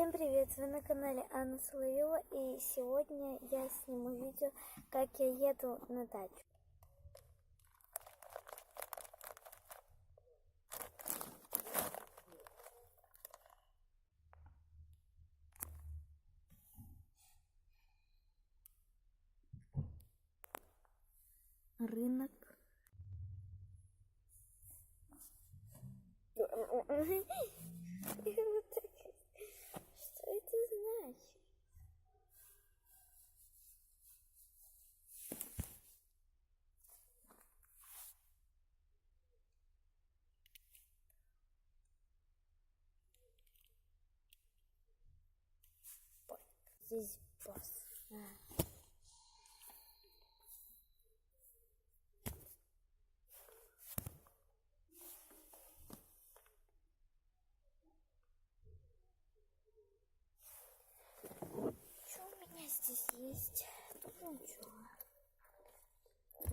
Всем привет! Вы на канале Анна Соловьева, и сегодня я сниму видео, как я еду на дачу. Рынок. Что это значит? Здесь босс. Что у меня здесь есть? Тут ничего.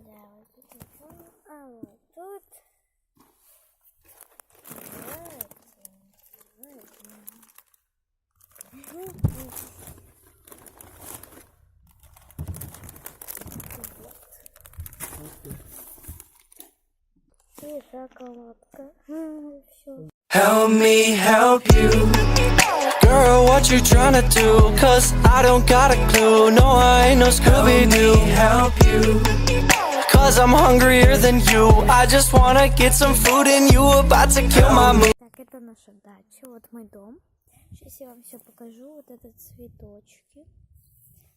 Да, вот тут ничего. А вот тут. И шоколадка. Все. Help me help you. Girl, what you tryna do? Cause I don't got a clue. No, I ain't no Scooby-Doo. Help you. Cause I'm hungrier than you. I just wanna get some food and you about to kill my mood. Так, это наша дача, вот мой дом. Сейчас я вам все покажу. Вот это цветочки.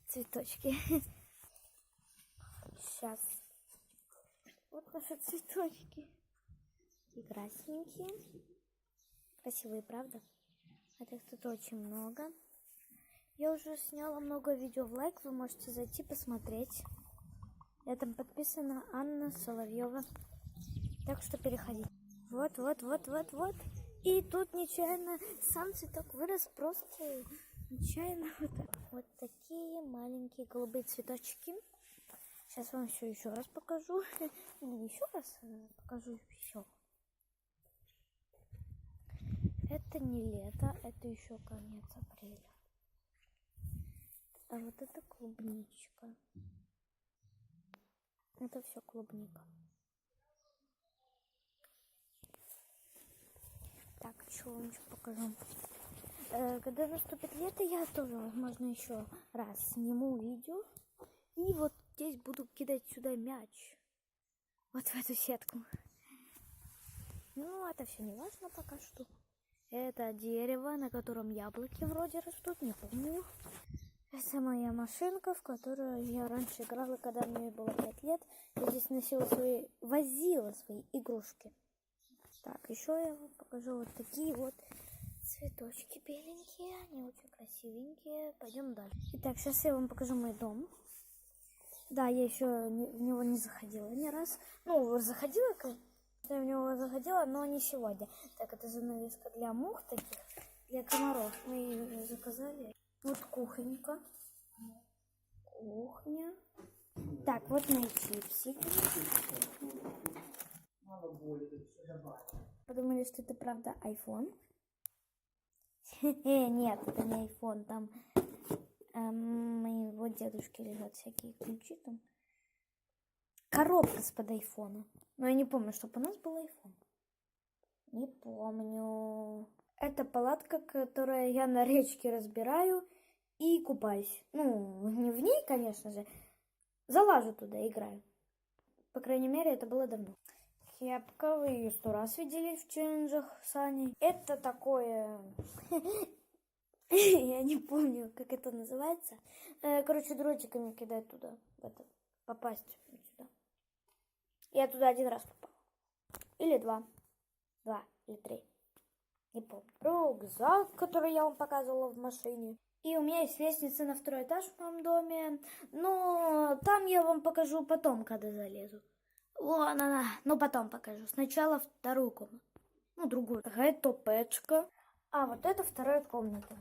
Цветочки. Сейчас. Вот наши цветочки. И красненькие. Красивые, правда? Этих тут очень много. Я уже сняла много видео в лайк. Вы можете зайти посмотреть. Я там подписана Анна Соловьева. Так что переходите. Вот. И тут нечаянно сам цветок вырос просто нечаянно. Вот такие маленькие голубые цветочки. Сейчас вам все еще раз покажу. Не еще раз, покажу еще. Это не лето, это еще конец апреля. А вот это клубничка. Это все клубника. Так, что вам еще покажу. Когда наступит лето, я тоже, возможно, еще раз сниму видео. И вот здесь буду кидать сюда мяч. Вот в эту сетку. Ну, это все не важно пока что. Это дерево, на котором яблоки вроде растут, не помню. Это моя машинка, в которую я раньше играла, когда мне было 5 лет. Я здесь возила свои игрушки. Так, еще я вам покажу вот такие вот цветочки беленькие. Они очень красивенькие. Пойдем дальше. Итак, сейчас я вам покажу мой дом. Да, я еще в него не заходила ни раз. Ну, заходила, я в него заходила, но не сегодня. Так, это занавеска для мух таких, для комаров. Мы ее заказали. Вот кухонька. Кухня. Так, вот мои чипсики. Подумали, что это правда iPhone? Нет, это не iPhone. Там моего дедушки лежат всякие ключи там. Коробка из-под айфона. Но я не помню, чтобы у нас был iPhone. Не помню. Это палатка, которую я на речке разбираю и купаюсь. Ну, не в ней, конечно же. Залажу туда, играю. По крайней мере, это было давно. Кепка, вы ее 100 раз видели в челленджах с Аней. Это такое... Я не помню, как это называется. Короче, дротиками кидать туда. Попасть сюда. Я туда 1 раз попала. Или 2. 2 или 3. Не помню. Рюкзак, который я вам показывала в машине. И у меня есть лестница на 2-й этаж в моем доме. Но там я вам покажу потом, когда залезу. Вон она. Ну, потом покажу. Сначала 2-ю комнату. Ну, другую. Это печка. А вот это 2-я комната.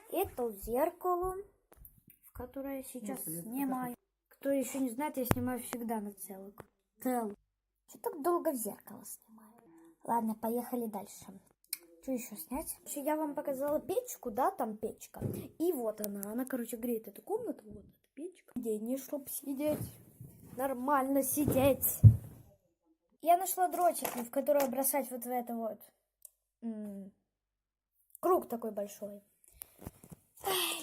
Это зеркало, в которое я сейчас снимаю. Кто еще не знает, я снимаю всегда на целую. Что так долго в зеркало снимаю? Ладно, поехали дальше. Что еще снять? Я вам показала печку, да, там печка. И вот она, короче, греет эту комнату. Вот эта печка. Сиденье, чтоб сидеть. Нормально сидеть. Я нашла дротики, в которые бросать вот в это вот. Круг такой большой.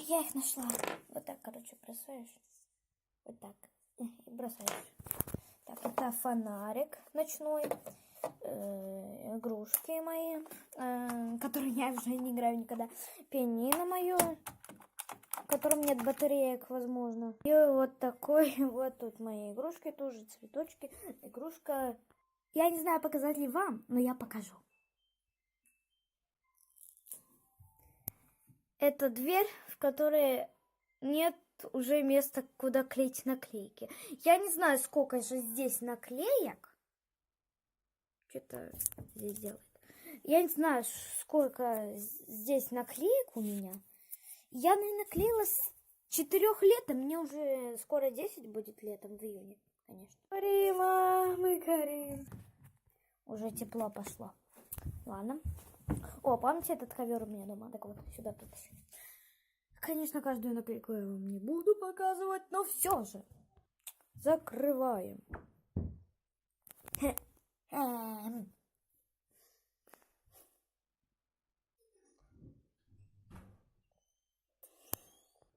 Я их нашла. Вот так, короче, бросаешь. Вот так. И бросаешь. Так, это фонарик ночной. Игрушки мои, которые я уже не играю никогда. Пианино мое, в котором нет батареек, возможно. И вот такой, вот тут мои игрушки, тоже цветочки. Игрушка. Я не знаю, показать ли вам, но я покажу. Это дверь, в которой нет уже места, куда клеить наклейки. Я не знаю, сколько же здесь наклеек. Что-то здесь делает. Я не знаю, сколько здесь наклеек у меня. Я, наверное, клеила с 4 лет, а мне уже скоро 10 будет летом, в июне, конечно. Рима, мы горим. Уже тепло пошло. Ладно. О, помните этот ковер у меня дома? Так вот, сюда потащу. Конечно, каждую наклейку я вам не буду показывать, но все же. Закрываем.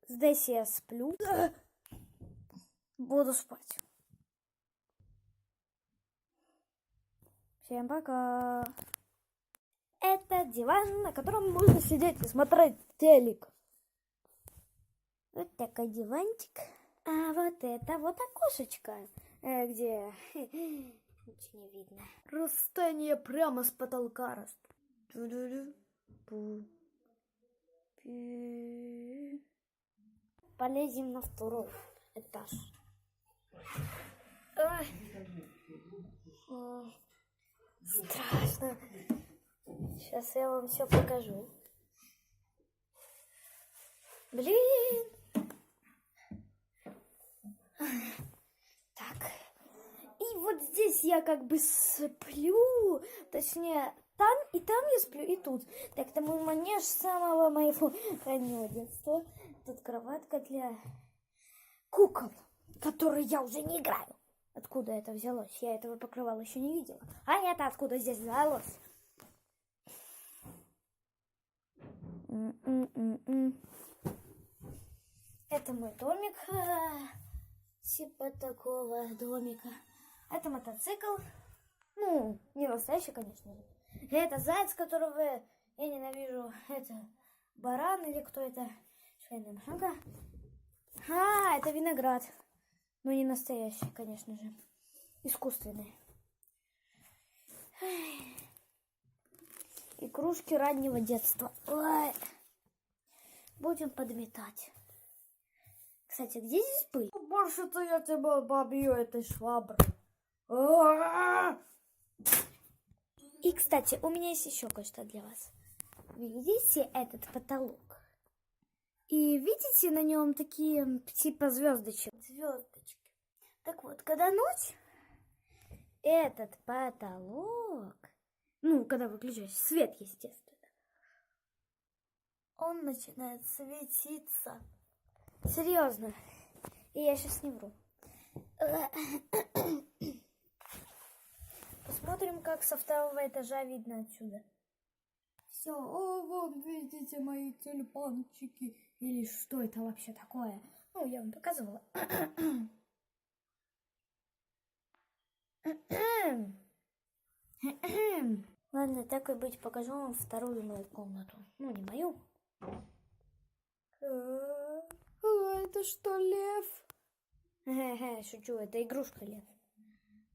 Здесь я сплю. Буду спать. Всем пока. Это диван, на котором можно сидеть и смотреть телек. Вот такой диванчик. А вот это вот окошечко, где ничего не видно. Растение прямо с потолка растут. Полезем на 2-й этаж. Ой, страшно. Сейчас я вам все покажу. Блин. Так. И вот здесь я как бы сплю. Точнее, там и там я сплю, и тут. Так, это мой манеж самого моего раннего детства. Тут кроватка для кукол, которые я уже не играю. Откуда это взялось? Я этого покрывала еще не видела. А это откуда здесь взялось? Это мой домик. Типа такого домика. Это мотоцикл. Ну, не настоящий, конечно же. Это заяц, которого я ненавижу. Это баран или кто это? Швейная машинка. А, это виноград. Но не настоящий, конечно же. Искусственный. И кружки раннего детства. Ой. Будем подметать. Кстати, где здесь пыль? Больше-то я тебя побью этой шваброй. И, кстати, у меня есть еще кое-что для вас. Видите этот потолок? И видите на нем такие типа звездочки? Звездочки. Так вот, когда ночь, этот потолок, ну, когда выключаешь свет, естественно, он начинает светиться. Серьезно. И я сейчас не вру. Посмотрим, как со 2-го этажа видно отсюда. Все, о, вон, видите мои тюльпанчики. Или что это вообще такое? Ну, я вам показывала. Ладно, так и быть, покажу вам 2-ю мою комнату. Ну, не мою. Это что, лев? Шучу, это игрушка лев.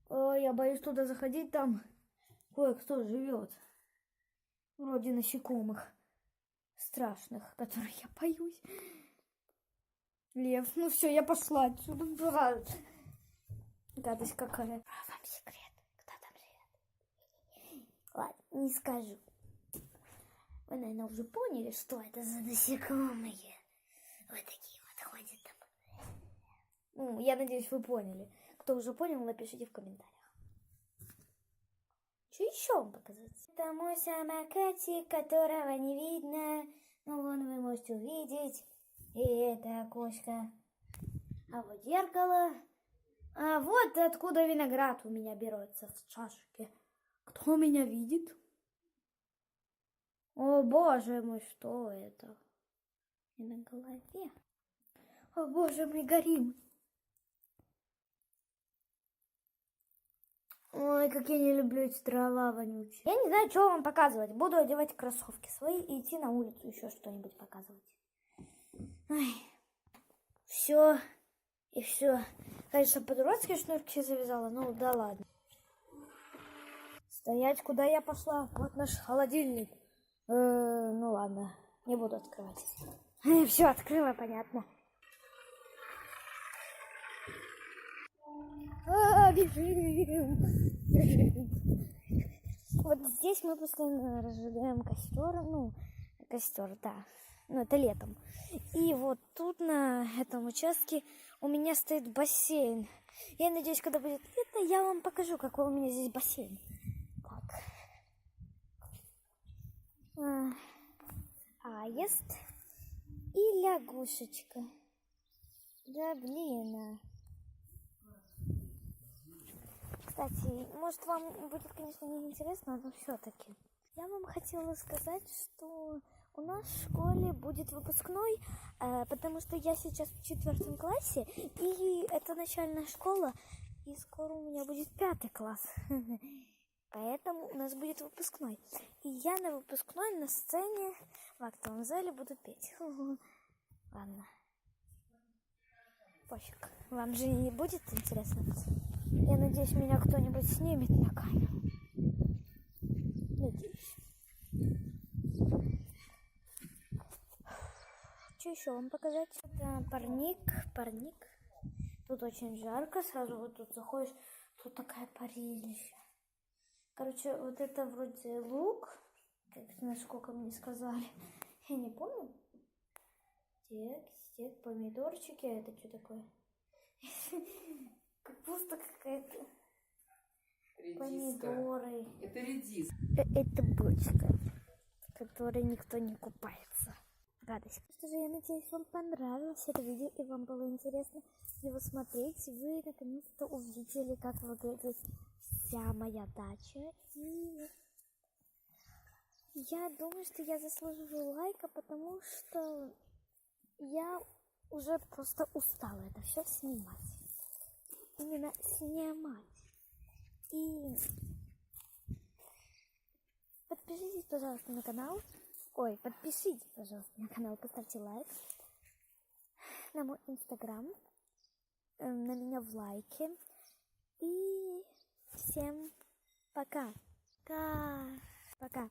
Ой, я боюсь туда заходить, там кое-кто живет. Вроде насекомых страшных, которых я боюсь. Лев, ну все, я пошла отсюда. Гадость какая. А вам секрет, кто там живет? Ладно, не скажу. Вы, наверное, уже поняли, что это за насекомые. Вот такие вот ходят там. Ну, я надеюсь, вы поняли. Кто уже понял, напишите в комментариях. Что еще вам показать? Это мой самокатик, которого не видно. Ну, вон вы можете увидеть. И это окошко. А вот зеркало. А вот откуда виноград у меня берется в чашке. Кто меня видит? О, боже мой, что это? И на голове. О, боже, мы горим. Ой, как я не люблю эти трава вонючие. Я не знаю, что вам показывать. Буду одевать кроссовки свои и идти на улицу еще что-нибудь показывать. Ой. Все. И все. Конечно, по-дурацки шнурки завязала. Ну, да ладно. Стоять, куда я пошла? Вот наш холодильник. Ну ладно, не буду открывать. Все открыла, понятно. Бежим. Вот здесь мы постоянно разжигаем костер. Ну, костер, да. Ну, это летом. И вот тут на этом участке у меня стоит бассейн. Я надеюсь, когда будет лето, я вам покажу, какой у меня здесь бассейн. Так. Аист и лягушечка. Да блин. Кстати, может вам будет, конечно, не интересно, но все-таки. Я вам хотела сказать, что у нас в школе будет выпускной, потому что я сейчас в 4 классе, и это начальная школа, и скоро у меня будет 5 класс. Поэтому у нас будет выпускной. И я на выпускной на сцене в актовом зале буду петь. Ладно. Пофиг. Вам же не будет интересно? Я надеюсь, меня кто-нибудь снимет на камеру. Надеюсь. Что еще вам показать? Это парник. Тут очень жарко. Сразу вот тут заходишь, тут такая парилища. Короче, вот это вроде лук, как насколько мне сказали. Я не помню. Стек, помидорчики. Это что такое? Капуста какая-то. Помидоры. Это редис. Это бочка, в которой никто не купается. Радость. Что же, я надеюсь, вам понравилось это видео и вам было интересно его смотреть. Вы наконец-то увидели, как выглядит вся моя дача. И я думаю, что я заслуживаю лайка, потому что я уже просто устала это все снимать. Именно снимать. И подпишитесь, пожалуйста, на канал. Ой, подпишитесь, пожалуйста, на канал, поставьте лайк. На мой инстаграм. На меня в лайке. И всем пока. Пока.